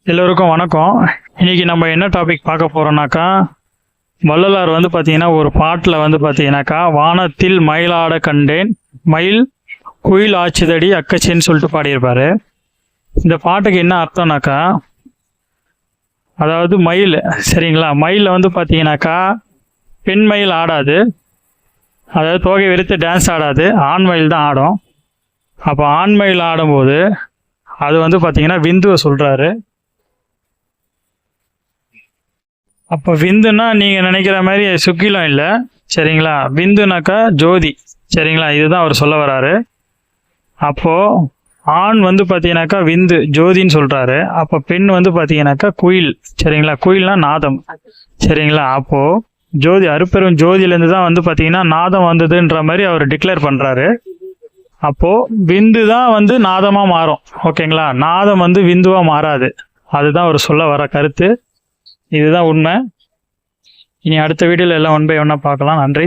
எல்லோருக்கும் வணக்கம். இன்னைக்கு நம்ம என்ன டாபிக் பார்க்க போறோம்னாக்கா, வள்ளலார் பார்த்தீங்கன்னா ஒரு பாட்டில் பார்த்தீங்கன்னாக்கா, வானத்தில் மயிலாட கண்டேன் மயில் குயில் ஆச்சுதடி அக்கச்சின்னு சொல்லிட்டு பாடியிருப்பாரு. இந்த பாட்டுக்கு என்ன அர்த்தம்னாக்கா, அதாவது மயில் சரிங்களா, மயிலில் பார்த்தீங்கன்னாக்கா பெண் மயில் ஆடாது, அதாவது தோகை விரித்து டான்ஸ் ஆடாது, ஆண் மயில் தான் ஆடும். அப்போ ஆண் மயில் ஆடும்போது அது பார்த்தீங்கன்னா விந்துவை சொல்கிறாரு. அப்போ விந்துன்னா நீங்கள் நினைக்கிற மாதிரி சுக்கிலம் இல்லை சரிங்களா, விந்துனாக்கா ஜோதி சரிங்களா, இதுதான் அவர் சொல்ல வராரு. அப்போது ஆண் பார்த்தீங்கன்னாக்கா விந்து ஜோதின்னு சொல்கிறாரு. அப்போ பெண் பார்த்தீங்கன்னாக்கா குயில் சரிங்களா, குயில்னா நாதம் சரிங்களா. அப்போது ஜோதி அருப்பெரும் ஜோதியிலேருந்து தான் பார்த்தீங்கன்னா நாதம் வந்ததுன்ற மாதிரி அவர் டிக்ளேர் பண்ணுறாரு. அப்போது விந்து தான் நாதமாக மாறும் ஓகேங்களா, நாதம் விந்துவாக மாறாது. அதுதான் அவர் சொல்ல வர கருத்து, இதுதான் உண்மை. இனி அடுத்த வீடியோவில் எல்லாம் ஒன் பை ஒன்னாக பார்க்கலாம். நன்றி.